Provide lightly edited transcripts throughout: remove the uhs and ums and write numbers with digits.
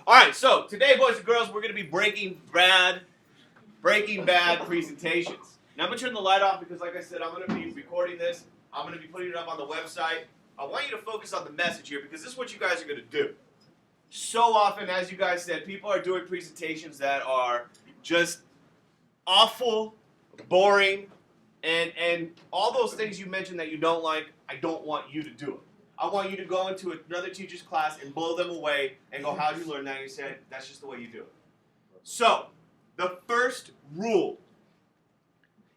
All right, so today, boys and girls, we're going to be Breaking Bad presentations. Now, I'm going to turn the light off because, like I said, I'm going to be recording this. I'm going to be putting it up on the website. I want you to focus on the message here because this is what you guys are going to do. So often, as you guys said, people are doing presentations that are just awful, boring, and all those things you mentioned that you don't like, I don't want you to do it. I want you to go into another teacher's class and blow them away and go, how'd you learn that? And you said, that's just the way you do it. So, the first rule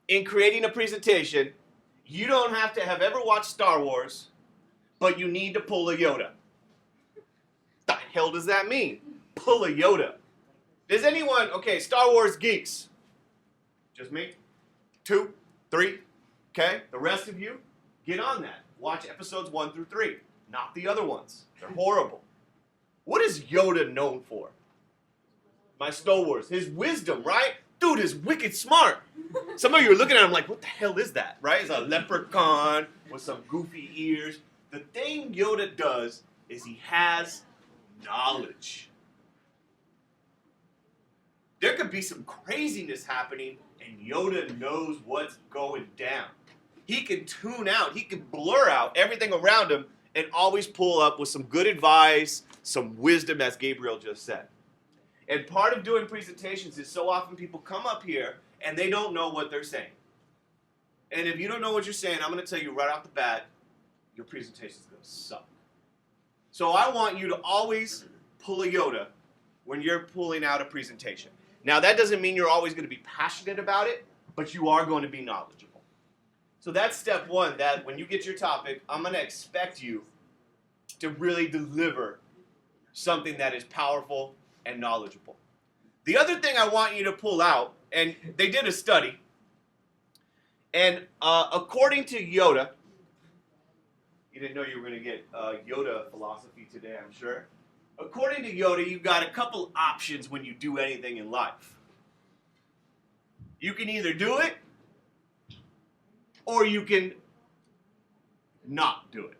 in creating a presentation, you don't have to have ever watched Star Wars, but you need to pull a Yoda. The hell does that mean? Pull a Yoda. Does anyone, okay, Star Wars geeks? Just me? 2, 3, okay? The rest of you, get on that. Watch episodes 1 through 3, not the other ones. They're horrible. What is Yoda known for? My Star Wars. His wisdom, right? Dude is wicked smart. Some of you are looking at him like, what the hell is that, right? It's a leprechaun with some goofy ears. The thing Yoda does is he has knowledge. There could be some craziness happening, and Yoda knows what's going down. He can tune out, he can blur out everything around him and always pull up with some good advice, some wisdom, as Gabriel just said. And part of doing presentations is so often people come up here and they don't know what they're saying. And if you don't know what you're saying, I'm going to tell you right off the bat, your presentation is going to suck. So I want you to always pull a Yoda when you're pulling out a presentation. Now that doesn't mean you're always going to be passionate about it, but you are going to be knowledgeable. So that's step one, that when you get your topic, I'm going to expect you to really deliver something that is powerful and knowledgeable. The other thing I want you to pull out, and they did a study, and according to Yoda, you didn't know you were going to get Yoda philosophy today, I'm sure. According to Yoda, you've got a couple options when you do anything in life. You can either do it, or you can not do it.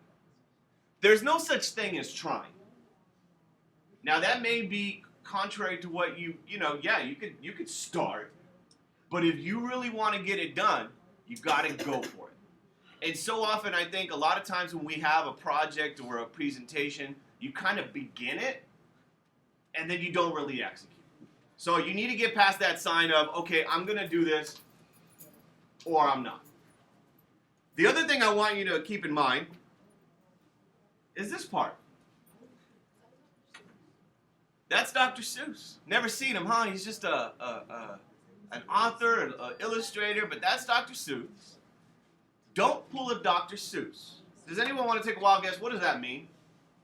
There's no such thing as trying. Now that may be contrary to what you could start, but if you really want to get it done, you got to go for it. And so often I think a lot of times when we have a project or a presentation, you kind of begin it, and then you don't really execute. So you need to get past that sign of, okay, I'm going to do this, or I'm not. The other thing I want you to keep in mind is this part. That's Dr. Seuss. Never seen him, huh? He's just an author, an illustrator, but that's Dr. Seuss. Don't pull a Dr. Seuss. Does anyone want to take a wild guess? What does that mean?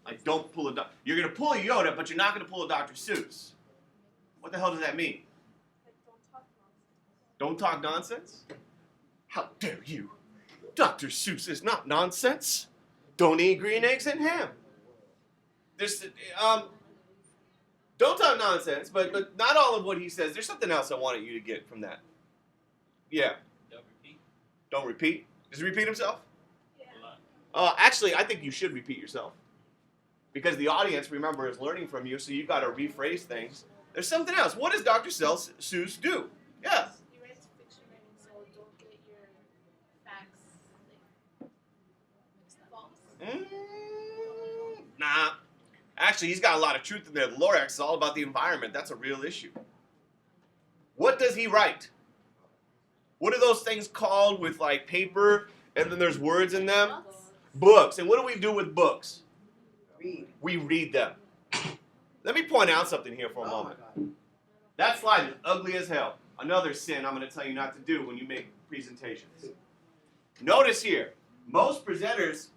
Like, don't pull a You're going to pull a Yoda, but you're not going to pull a Dr. Seuss. What the hell does that mean? Don't talk nonsense? How dare you? Dr. Seuss is not nonsense. Don't eat green eggs and ham. There's, don't talk nonsense, but not all of what he says. There's something else I wanted you to get from that. Yeah. Don't repeat. Don't repeat? Does he repeat himself? Yeah. Actually, I think you should repeat yourself. Because the audience, remember, is learning from you, so you've got to rephrase things. There's something else. What does Dr. Seuss do? Yeah. He writes fiction writing, so don't get your facts false. Nah. Actually, he's got a lot of truth in there. The Lorax is all about the environment. That's a real issue. What does he write? What are those things called with like paper and then there's words in them? Books. And what do we do with books? We read them. Let me point out something here for a moment. That slide is ugly as hell. Another sin I'm going to tell you not to do when you make presentations. Notice here, most presenters,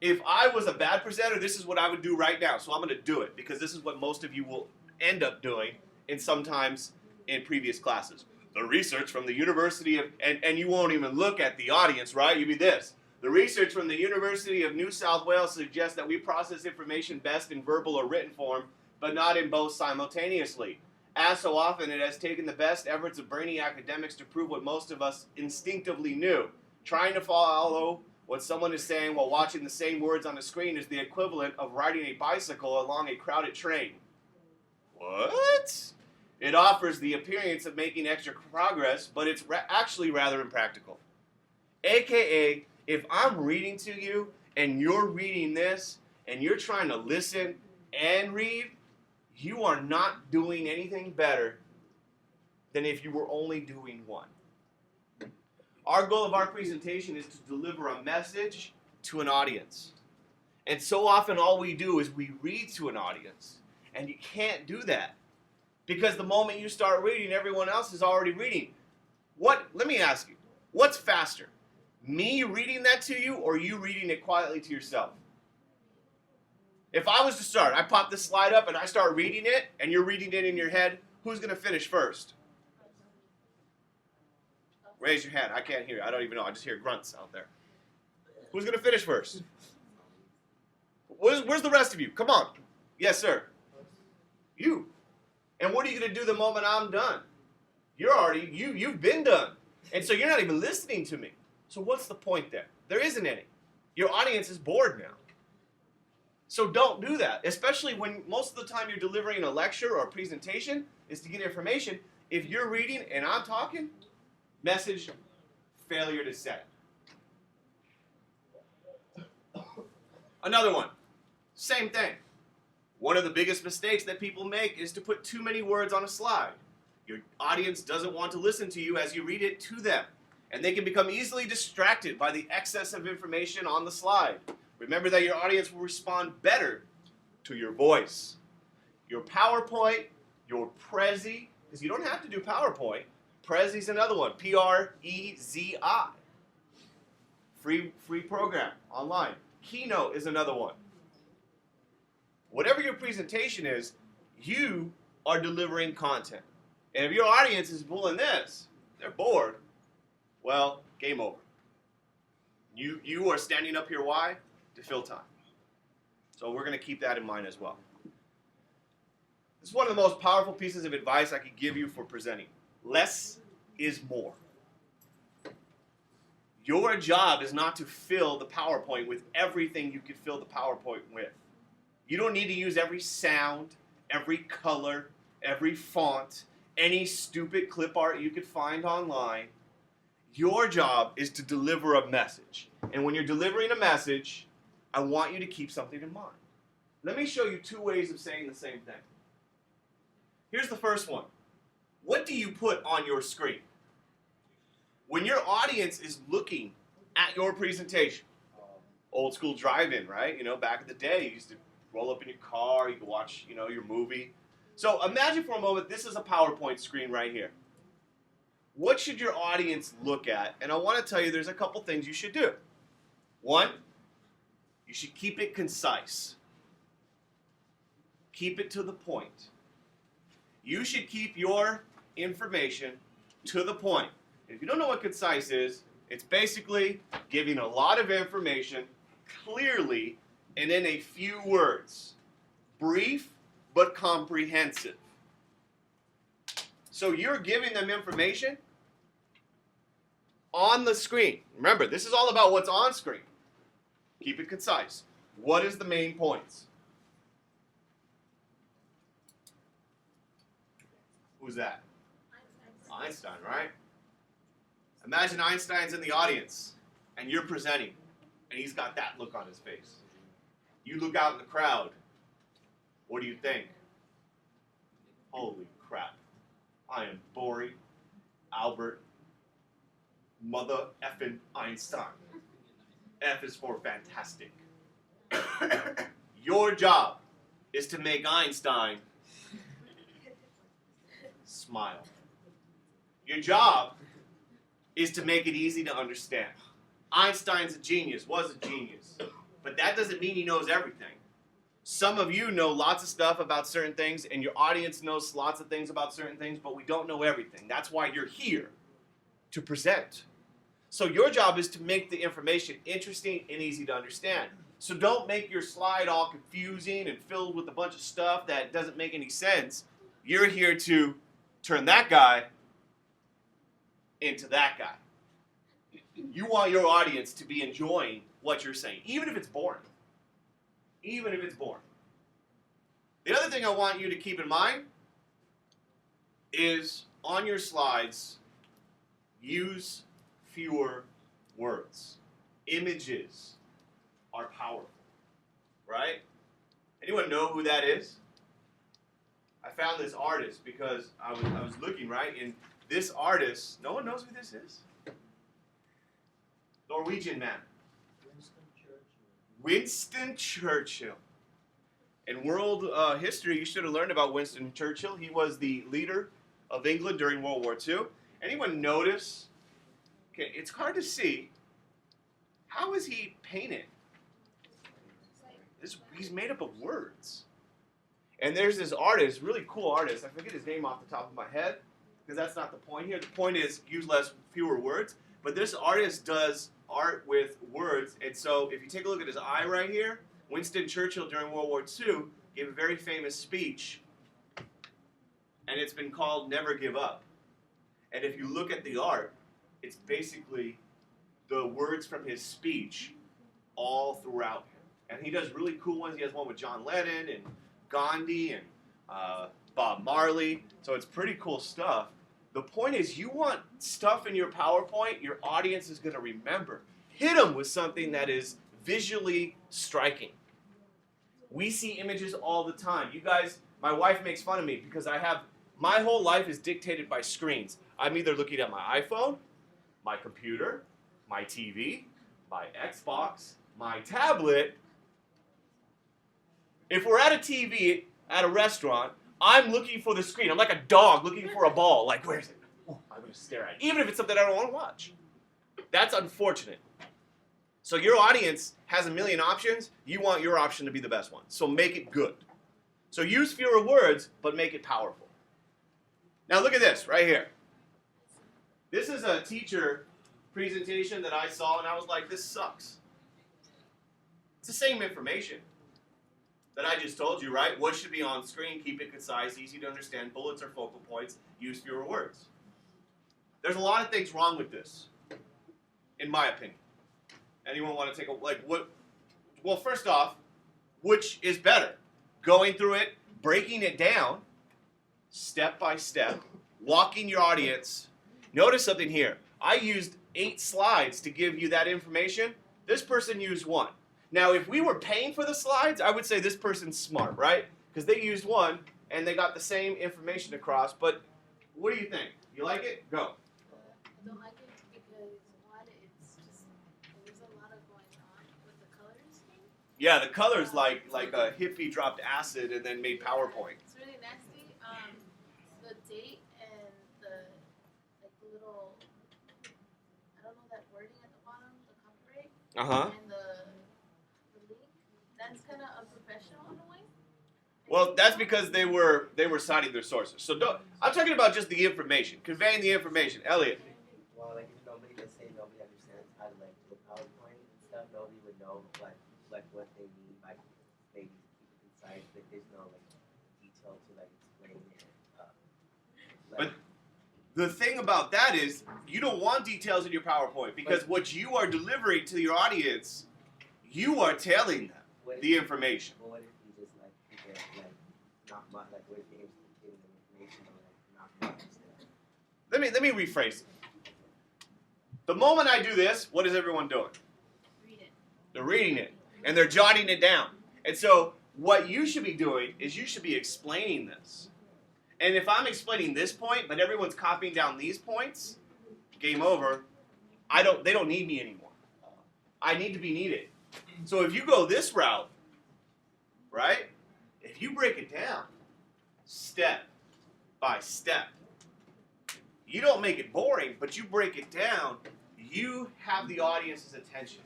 if I was a bad presenter, this is what I would do right now. So I'm going to do it because this is what most of you will end up doing and sometimes in previous classes. The research from the University of, and you won't even look at the audience, right? You'd be this. The research from the University of New South Wales suggests that we process information best in verbal or written form, but not in both simultaneously. As so often, it has taken the best efforts of brainy academics to prove what most of us instinctively knew. Trying to follow what someone is saying while watching the same words on the screen is the equivalent of riding a bicycle along a crowded train. It offers the appearance of making extra progress, but it's actually rather impractical. AKA, if I'm reading to you and you're reading this and you're trying to listen and read, you are not doing anything better than if you were only doing one. Our goal of our presentation is to deliver a message to an audience. And so often all we do is we read to an audience. And you can't do that. Because the moment you start reading, everyone else is already reading. Let me ask you, what's faster? Me reading that to you or you reading it quietly to yourself? If I was to start, I pop this slide up and I start reading it and you're reading it in your head, who's going to finish first? Raise your hand. I can't hear. I don't even know. I just hear grunts out there. Who's going to finish first? Where's the rest of you? Come on. Yes, sir. You. And what are you going to do the moment I'm done? You've been done. And so you're not even listening to me. So what's the point there? There isn't any. Your audience is bored now. So don't do that, especially when most of the time you're delivering a lecture or a presentation is to get information. If you're reading and I'm talking, message, failure to send. Another one, same thing. One of the biggest mistakes that people make is to put too many words on a slide. Your audience doesn't want to listen to you as you read it to them, and they can become easily distracted by the excess of information on the slide. Remember that your audience will respond better to your voice. Your PowerPoint, your Prezi, because you don't have to do PowerPoint. Prezi's another one, P-R-E-Z-I. Free program online. Keynote is another one. Whatever your presentation is, you are delivering content. And if your audience is pulling this, they're bored, well, game over. You are standing up here, why? To fill time. So we're going to keep that in mind as well. This is one of the most powerful pieces of advice I could give you for presenting. Less is more. Your job is not to fill the PowerPoint with everything you could fill the PowerPoint with. You don't need to use every sound, every color, every font, any stupid clip art you could find online. Your job is to deliver a message. And when you're delivering a message, I want you to keep something in mind. Let me show you two ways of saying the same thing. Here's the first one. What do you put on your screen? When your audience is looking at your presentation, old school drive-in, right? You know, back in the day, you used to roll up in your car, you could watch, your movie. So imagine for a moment, this is a PowerPoint screen right here. What should your audience look at? And I want to tell you there's a couple things you should do. One, you should keep it concise. Keep it to the point. You should keep your information to the point. If you don't know what concise is, it's basically giving a lot of information clearly and in a few words. Brief but comprehensive. So you're giving them information on the screen. Remember, this is all about what's on screen. Keep it concise. What is the main points? Who's that? Einstein, right? Imagine Einstein's in the audience, and you're presenting, and he's got that look on his face. You look out in the crowd. What do you think? Holy crap. I am boring Albert mother effing Einstein. F is for fantastic. Your job is to make Einstein smile. Your job is to make it easy to understand. Einstein's a genius, was a genius, but that doesn't mean he knows everything. Some of you know lots of stuff about certain things, and your audience knows lots of things about certain things, but we don't know everything. That's why you're here, to present. So your job is to make the information interesting and easy to understand. So don't make your slide all confusing and filled with a bunch of stuff that doesn't make any sense. You're here to turn that guy into that guy. You want your audience to be enjoying what you're saying, even if it's boring. Even if it's boring. The other thing I want you to keep in mind is on your slides, use fewer words. Images are powerful, right? Anyone know who that is? I found this artist because I was looking, right? And this artist, no one knows who this is? Norwegian man. Winston Churchill. In world history, you should have learned about Winston Churchill. He was the leader of England during World War II. Anyone notice? Okay, it's hard to see. How is he painted? He's made up of words. And there's this artist, really cool artist. I forget his name off the top of my head because that's not the point here. The point is use fewer words. But this artist does art with words. And so if you take a look at his eye right here, Winston Churchill during World War II gave a very famous speech. And it's been called Never Give Up. And if you look at the art, it's basically the words from his speech all throughout him. And he does really cool ones. He has one with John Lennon and Gandhi and Bob Marley. So it's pretty cool stuff. The point is you want stuff in your PowerPoint your audience is going to remember. Hit them with something that is visually striking. We see images all the time. You guys, my wife makes fun of me because my whole life is dictated by screens. I'm either looking at my iPhone, my computer, my TV, my Xbox, my tablet. If we're at a TV at a restaurant, I'm looking for the screen. I'm like a dog looking for a ball. Like, where's it? Oh, I'm going to stare at it. Even if it's something I don't want to watch. That's unfortunate. So your audience has a million options. You want your option to be the best one. So make it good. So use fewer words, but make it powerful. Now look at this right here. This is a teacher presentation that I saw, and I was like, this sucks. It's the same information that I just told you, right? What should be on screen, keep it concise, easy to understand, bullets or focal points, use fewer words. There's a lot of things wrong with this, in my opinion. Anyone want to take well, first off, which is better? Going through it, breaking it down, step by step, walking your audience. Notice something here. I used 8 slides to give you that information. This person used 1. Now, if we were paying for the slides, I would say this person's smart, right? Because they used 1, and they got the same information across. But what do you think? You like it? Go. I don't like it because, one, it's just, there's a lot of going on with the colors thing. Yeah, the colors like a hippie dropped acid and then made PowerPoint. It's really nasty. The date and the little, I don't know that wording at the bottom, the copyright. And the link, that's kind of unprofessional in a way. Well, that's because they were citing their sources. So I'm talking about just the information, conveying the information. Elliot. Well, like if nobody, let's say nobody understands how to like do PowerPoint and stuff, nobody would know like what they mean by maybe keep it concise, but there's no like detail to like explain it. But the thing about that is you don't want details in your PowerPoint because what you are delivering to your audience, you are telling them the information. Well, what if you just like not much, like what if you give them information or like not much stuff? Let me rephrase it. The moment I do this, what is everyone doing? Read it. They're reading it and they're jotting it down. And so what you should be doing is you should be explaining this. And if I'm explaining this point, but everyone's copying down these points, game over. They don't need me anymore. I need to be needed. So if you go this route, right? If you break it down, step by step, you don't make it boring, but you break it down, you have the audience's attention.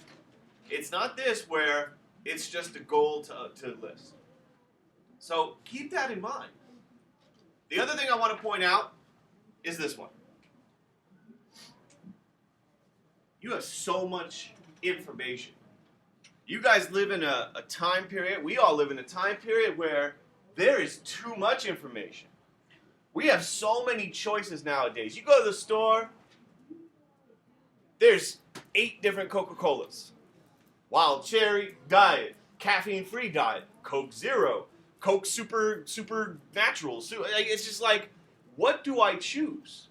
It's not this where it's just a goal to list. So keep that in mind. The other thing I want to point out is this one. You have so much information. You guys live in a time period, we all live in a time period where there is too much information. We have so many choices nowadays. You go to the store, there's 8 different Coca-Colas. Wild Cherry, Diet, Caffeine-Free Diet, Coke Zero, Coke Super Natural. It's just like, what do I choose?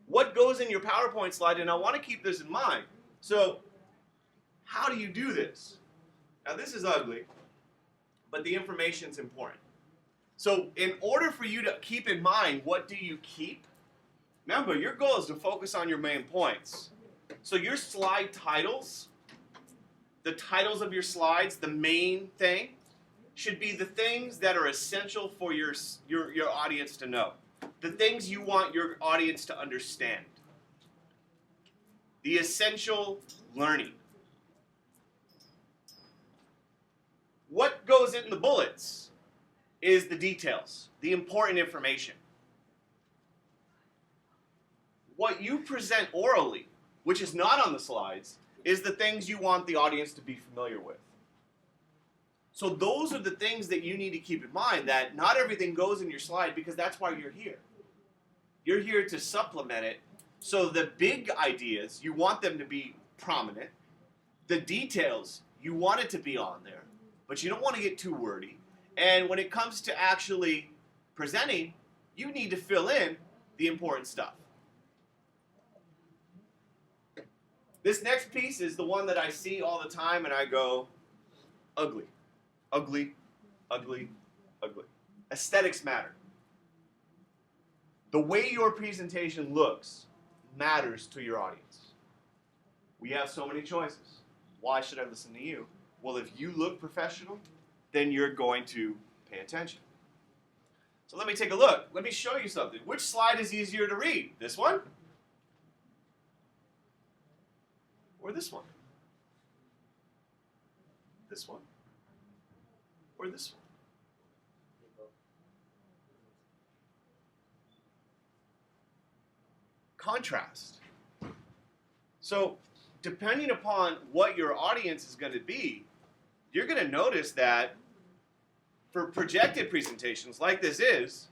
What goes in your PowerPoint slide? And I want to keep this in mind. So how do you do this? Now this is ugly, but the information's important. So in order for you to keep in mind what do you keep, remember your goal is to focus on your main points. So your slide titles, the titles of your slides, the main thing, should be the things that are essential for your audience to know. The things you want your audience to understand. The essential learning. What goes in the bullets is the details, the important information. What you present orally, which is not on the slides, is the things you want the audience to be familiar with. So those are the things that you need to keep in mind, that not everything goes in your slide because that's why you're here. You're here to supplement it. So the big ideas, you want them to be prominent. The details, you want it to be on there, but you don't want to get too wordy. And when it comes to actually presenting, you need to fill in the important stuff. This next piece is the one that I see all the time and I go, ugly, ugly, ugly, ugly. Aesthetics matter. The way your presentation looks matters to your audience. We have so many choices. Why should I listen to you? Well, if you look professional, then you're going to pay attention. So let me take a look. Let me show you something. Which slide is easier to read? This one? Or this one? This one? Or this one? Contrast. So, depending upon what your audience is going to be, you're going to notice that for projected presentations like this is,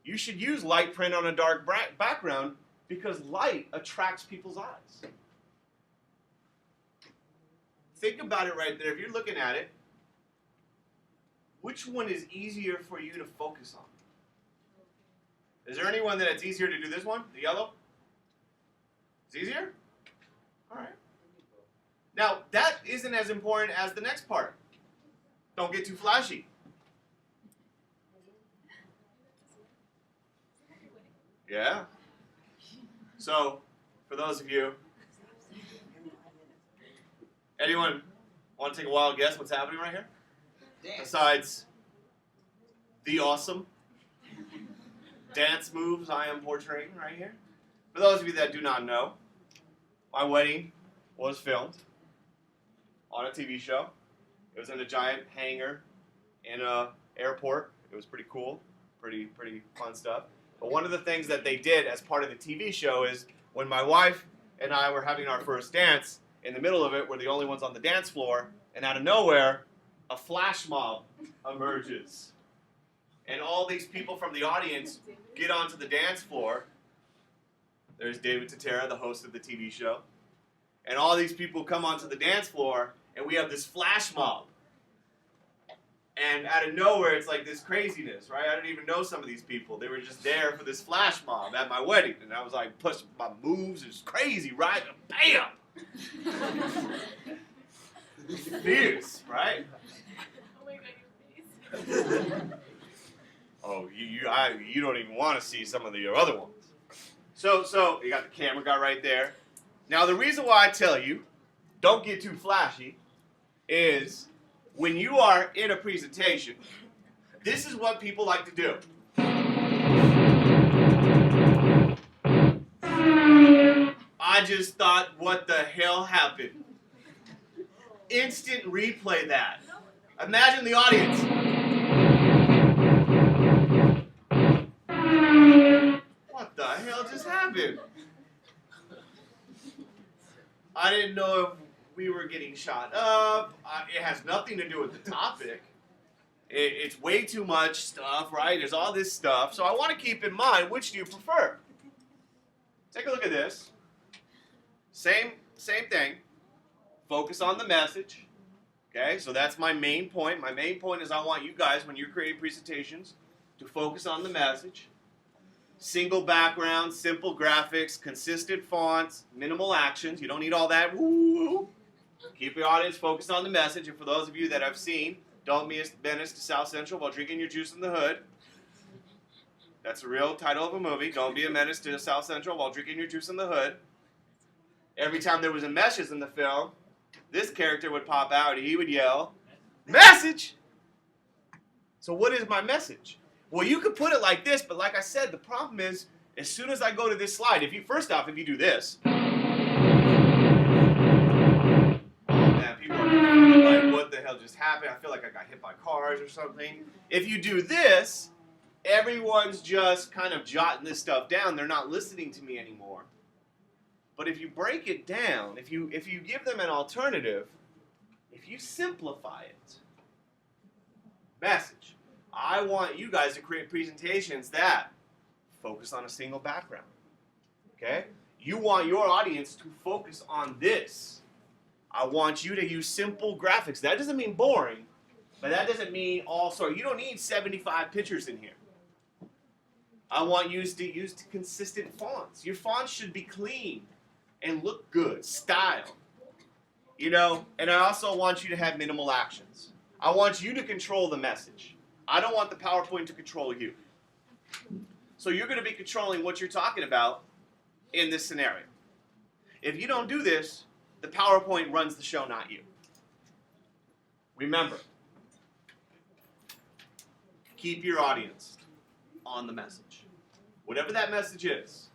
you should use light print on a dark background because light attracts people's eyes. Think about it right there. If you're looking at it, which one is easier for you to focus on? Is there anyone that it's easier to do this one, the yellow? It's easier? All right. Now, that isn't as important as the next part. Don't get too flashy. Yeah? So, for those of you, anyone want to take a wild guess what's happening right here? Besides the awesome dance moves I am portraying right here. For those of you that do not know, my wedding was filmed on a TV show. It was in a giant hangar in an airport. It was pretty cool, pretty fun stuff. But one of the things that they did as part of the TV show is when my wife and I were having our first dance, in the middle of it, we're the only ones on the dance floor, and out of nowhere, a flash mob emerges. And all these people from the audience get onto the dance floor. There's David Tatera, the host of the TV show. And all these people come onto the dance floor, and we have this flash mob. And out of nowhere, it's like this craziness, right? I didn't even know some of these people. They were just there for this flash mob at my wedding. And I was like, pushing my moves. It's crazy, right? Bam! Fierce, right? Oh my god, your face. Oh, you don't even want to see some of the other ones. So you got the camera guy right there. Now the reason why I tell you, don't get too flashy, is when you are in a presentation, this is what people like to do. I just thought, what the hell happened? Instant replay that. Imagine the audience. What the hell just happened? I didn't know if we were getting shot up. It has nothing to do with the topic. It's way too much stuff, right? There's all this stuff. So I want to keep in mind, which do you prefer? Take a look at this. Same thing. Focus on the message. Okay, so that's my main point. My main point is I want you guys, when you're creating presentations, to focus on the message. Single background, simple graphics, consistent fonts, minimal actions. You don't need all that. Woo! Keep your audience focused on the message. And for those of you that have seen Don't Be a Menace to South Central While Drinking Your Juice in the Hood, that's the real title of a movie. Don't Be a Menace to South Central While Drinking Your Juice in the Hood. Every time there was a message in the film, this character would pop out and he would yell, "Message!" So what is my message? Well, you could put it like this, but like I said, the problem is, as soon as I go to this slide, if you do this, oh man, people are like, what the hell just happened? I feel like I got hit by cars or something. If you do this, everyone's just kind of jotting this stuff down. They're not listening to me anymore. But if you break it down, if you give them an alternative, if you simplify it, message. I want you guys to create presentations that focus on a single background. Okay? You want your audience to focus on this. I want you to use simple graphics. That doesn't mean boring, but that doesn't mean all sorts. You don't need 75 pictures in here. I want you to use consistent fonts. Your fonts should be clean and look good, style. You know, and I also want you to have minimal actions. I want you to control the message. I don't want the PowerPoint to control you. So you're going to be controlling what you're talking about in this scenario. If you don't do this, the PowerPoint runs the show, not you. Remember, keep your audience on the message. Whatever that message is,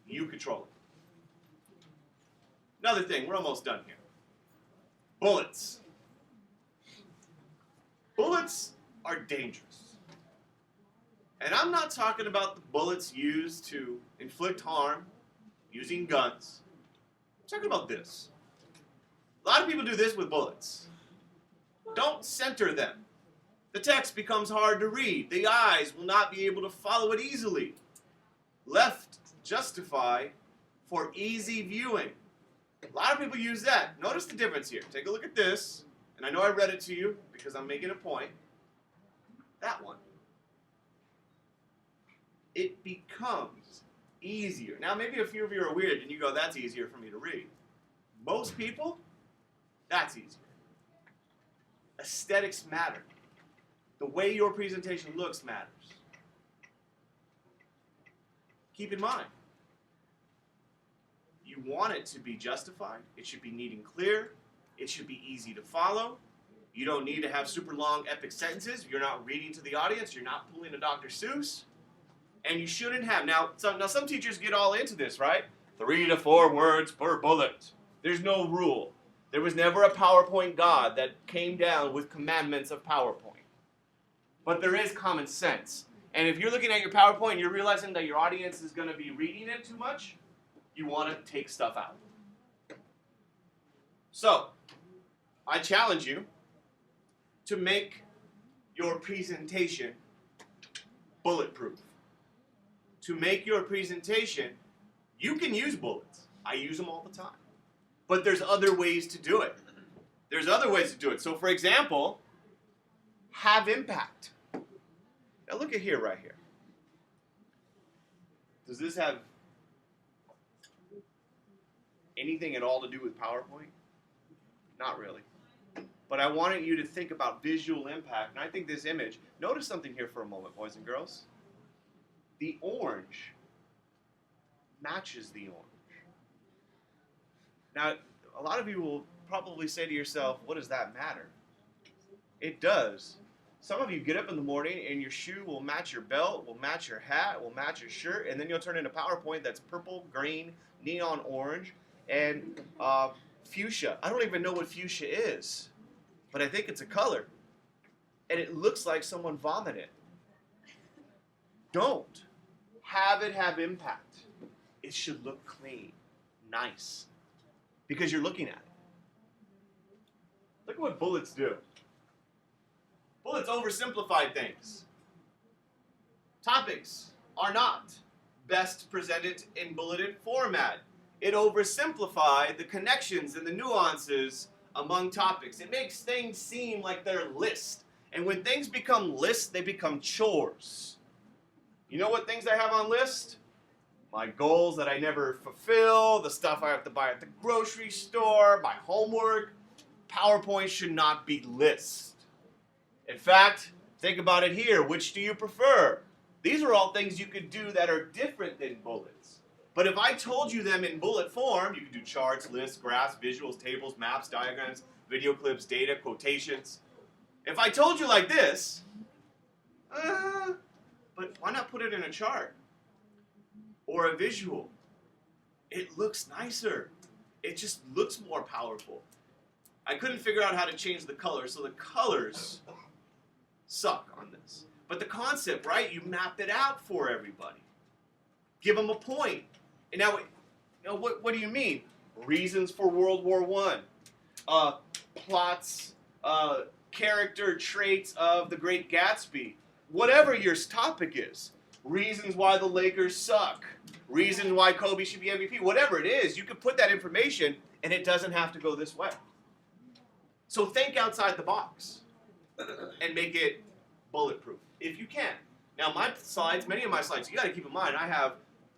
you control it. Another thing, we're almost done here. Bullets. Bullets are dangerous. And I'm not talking about the bullets used to inflict harm using guns. I'm talking about this. A lot of people do this with bullets. Don't center them. The text becomes hard to read. The eyes will not be able to follow it easily. Left justify for easy viewing. A lot of people use that. Notice the difference here. Take a look at this. And I know I read it to you because I'm making a point. That one. It becomes easier. Now, maybe a few of you are weird and you go, that's easier for me to read. Most people, that's easier. Aesthetics matter. The way your presentation looks matters. Keep in mind, you want it to be justified. It should be neat and clear. It should be easy to follow. You don't need to have super long epic sentences. You're not reading to the audience. You're not pulling a Dr. Seuss. And you shouldn't have. Now some teachers get all into this, right? 3 to 4 words per bullet. There's no rule. There was never a PowerPoint God that came down with commandments of PowerPoint. But there is common sense. And if you're looking at your PowerPoint and you're realizing that your audience is going to be reading it too much, you want to take stuff out. So, I challenge you to make your presentation bulletproof. To make your presentation, you can use bullets. I use them all the time. But there's other ways to do it. There's other ways to do it. So for example, have impact. Now look at here, right here. Does this have anything at all to do with PowerPoint? Not really. But I wanted you to think about visual impact. And I think this image, notice something here for a moment, boys and girls. The orange matches the orange. Now, a lot of you will probably say to yourself, what does that matter? It does. Some of you get up in the morning and your shoe will match your belt, will match your hat, will match your shirt, and then you'll turn in a PowerPoint that's purple, green, neon orange, and fuchsia. I don't even know what fuchsia is, but I think it's a color. And it looks like someone vomited. Don't. Have it have impact. It should look clean, nice, because you're looking at it. Look at what bullets do. Bullets oversimplify things. Topics are not best presented in bulleted format. It oversimplifies the connections and the nuances among topics. It makes things seem like they're lists. And when things become lists, they become chores. You know what things I have on list? My goals that I never fulfill, the stuff I have to buy at the grocery store, my homework. PowerPoint should not be lists. In fact, think about it here. Which do you prefer? These are all things you could do that are different than bullets. But if I told you them in bullet form, you could do charts, lists, graphs, visuals, tables, maps, diagrams, video clips, data, quotations. If I told you like this, but why not put it in a chart or a visual? It looks nicer. It just looks more powerful. I couldn't figure out how to change the colors, so the colors suck on this. But the concept, right? You mapped it out for everybody. Give them a point. And now, what do you mean? Reasons for World War I. Plots, character traits of The Great Gatsby. Whatever your topic is. Reasons why the Lakers suck. Reasons why Kobe should be MVP. Whatever it is, you can put that information, and it doesn't have to go this way. So think outside the box and make it bulletproof, if you can. Now, my slides, many of my slides, you got to keep in mind,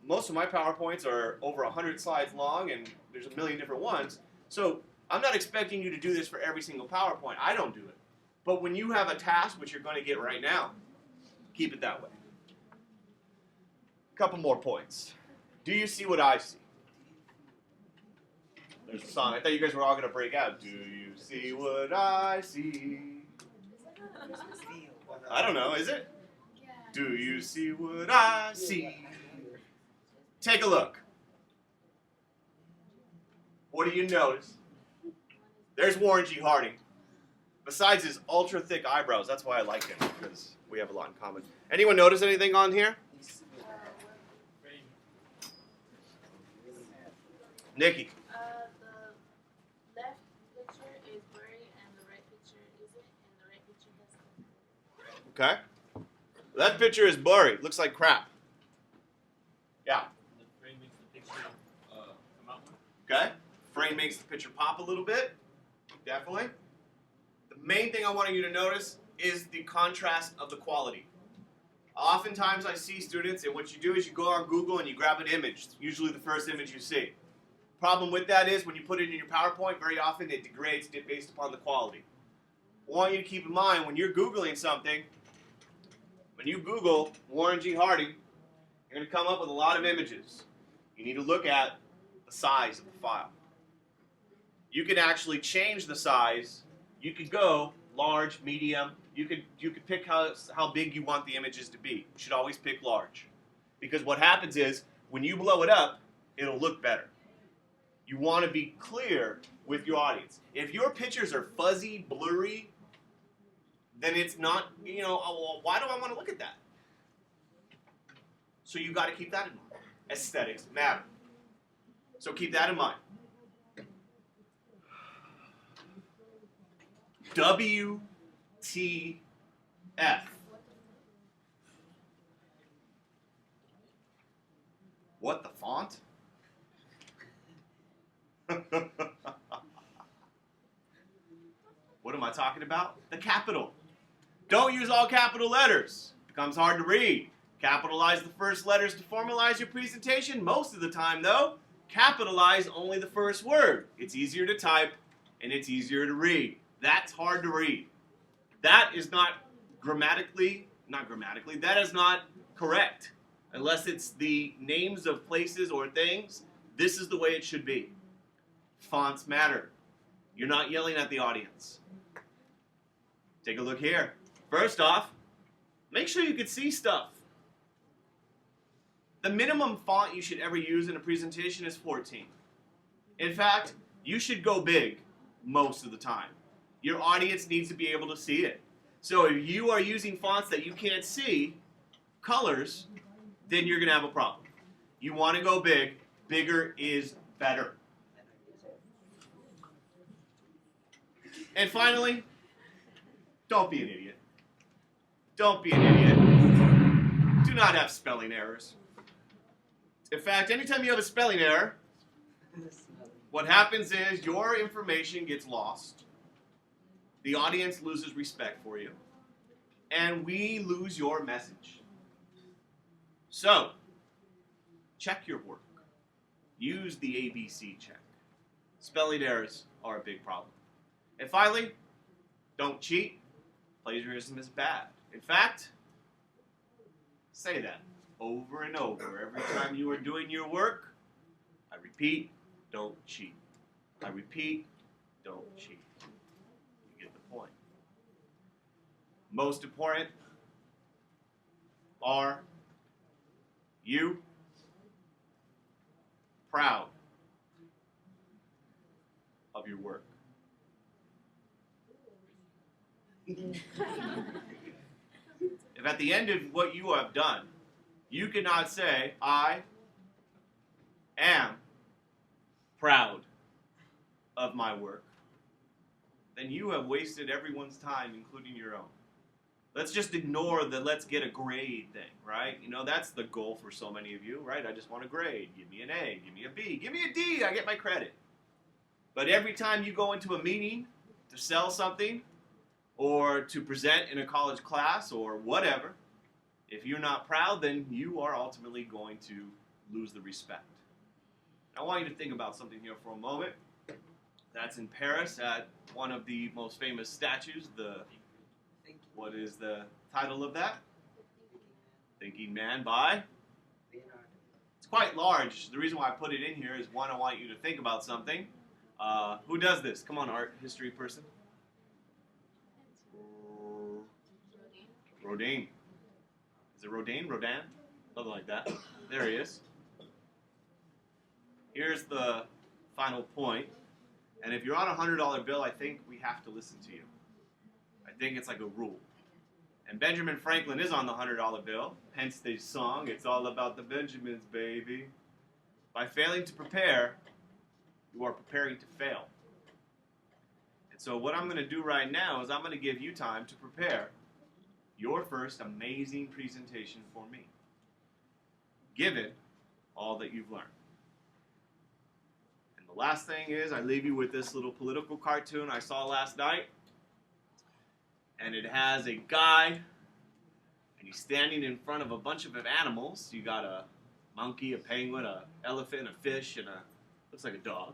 most of my PowerPoints are over 100 slides long, and there's a million different ones. So I'm not expecting you to do this for every single PowerPoint. I don't do it. But when you have a task, which you're going to get right now, keep it that way. A couple more points. Do you see what I see? There's a song. I thought you guys were all going to break out. Do you see what I see? I don't know. Is it? Yeah. Do you see what I see? Take a look. What do you notice? There's Warren G. Harding. Besides his ultra thick eyebrows, that's why I like him, because we have a lot in common. Anyone notice anything on here? Nikki. The left picture is blurry and the right picture isn't, and the right picture has. Okay. That picture is blurry. Looks like crap. Yeah. The frame makes the picture come out more. Okay. Frame makes the picture pop a little bit. Definitely. The main thing I want you to notice is the contrast of the quality. Oftentimes I see students, and what you do is you go on Google and you grab an image, usually the first image you see. Problem with that is when you put it in your PowerPoint, very often it degrades based upon the quality. I want you to keep in mind when you're Googling something, when you Google Warren G. Harding, you're going to come up with a lot of images. You need to look at the size of the file. You can actually change the size. You could go large, medium. You could pick how big you want the images to be. You should always pick large. Because what happens is, when you blow it up, it'll look better. You want to be clear with your audience. If your pictures are fuzzy, blurry, then it's not, well, why do I want to look at that? So you got to keep that in mind. Aesthetics matter. So keep that in mind. WTF. What the font? What am I talking about? The capital. Don't use all capital letters. It becomes hard to read. Capitalize the first letters to formalize your presentation. Most of the time, though, capitalize only the first word. It's easier to type, and it's easier to read. That's hard to read. That is not that is not correct. Unless it's the names of places or things, this is the way it should be. Fonts matter. You're not yelling at the audience. Take a look here. First off, make sure you can see stuff. The minimum font you should ever use in a presentation is 14. In fact, you should go big most of the time. Your audience needs to be able to see it. So if you are using fonts that you can't see, colors, then you're going to have a problem. You want to go big. Bigger is better. And finally, don't be an idiot. Don't be an idiot. Do not have spelling errors. In fact, anytime you have a spelling error, what happens is your information gets lost. The audience loses respect for you. And we lose your message. So, check your work. Use the ABC check. Spelling errors are a big problem. And finally, don't cheat. Plagiarism is bad. In fact, say that over and over. Every time you are doing your work, I repeat, don't cheat. I repeat, don't cheat. You get the point. Most important, are you proud of your work? If at the end of what you have done, you cannot say, I am proud of my work, then you have wasted everyone's time, including your own. Let's just ignore the let's get a grade thing, right? You know, that's the goal for so many of you, right? I just want a grade. Give me an A, give me a B, give me a D, I get my credit. But every time you go into a meeting to sell something or to present in a college class or whatever, if you're not proud, then you are ultimately going to lose the respect. I want you to think about something here for a moment. That's in Paris at one of the most famous statues, what is the title of that? Thinking Man by? It's quite large. The reason why I put it in here is, one, I want you to think about something. Who does this? Come on, art history person. Rodin. Is it Rodin? Rodin? Something like that. There he is. Here's the final point. And if you're on a $100 bill, I think we have to listen to you. I think it's like a rule. And Benjamin Franklin is on the $100 bill, hence the song, It's All About the Benjamins, Baby. By failing to prepare, you are preparing to fail. And so what I'm going to do right now is I'm going to give you time to prepare your first amazing presentation for me. Give it all that you've learned. And the last thing is, I leave you with this little political cartoon I saw last night. And it has a guy, and he's standing in front of a bunch of animals. You got a monkey, a penguin, an elephant, a fish, and looks like a dog.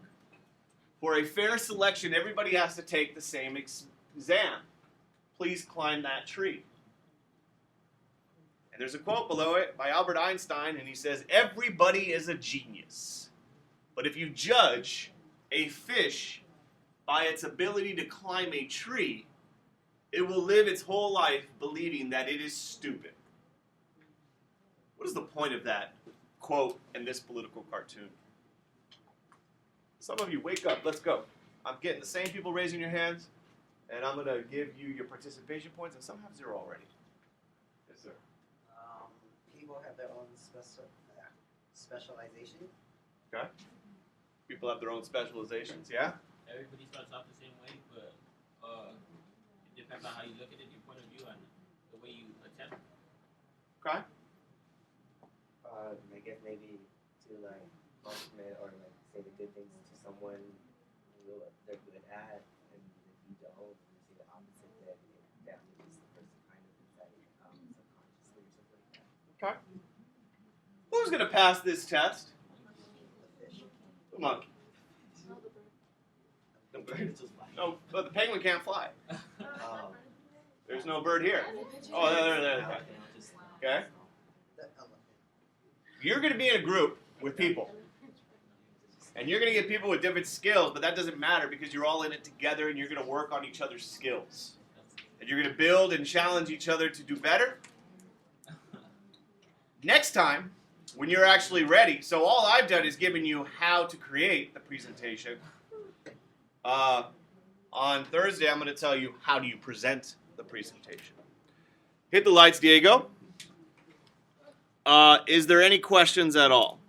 For a fair selection, everybody has to take the same exam. Please climb that tree. And there's a quote below it by Albert Einstein, and he says, everybody is a genius. But if you judge a fish by its ability to climb a tree, it will live its whole life believing that it is stupid. What is the point of that quote in this political cartoon? Some of you, wake up, let's go. I'm getting the same people raising your hands, and I'm going to give you your participation points, and some have 0 already. Yes, sir. People have their own specialization. Okay. People have their own specializations, yeah? Everybody starts off the same way, but it depends on how you look at it, your point of view, and the way you attempt. Okay. I guess maybe to like compliment or like say the good things to someone who they're good at, and if you don't, you say the opposite, then it damages the person kind of inside subconsciously or something like that. Okay. Who's going to pass this test? The monkey. The bird. No, but the penguin can't fly. There's no bird here. Oh, there. Okay. You're going to be in a group with people. And you're going to get people with different skills, but that doesn't matter because you're all in it together and you're going to work on each other's skills. And you're going to build and challenge each other to do better. Next time, when you're actually ready, so all I've done is given you how to create the presentation. On Thursday, I'm going to tell you how do you present the presentation. Hit the lights, Diego. Is there any questions at all?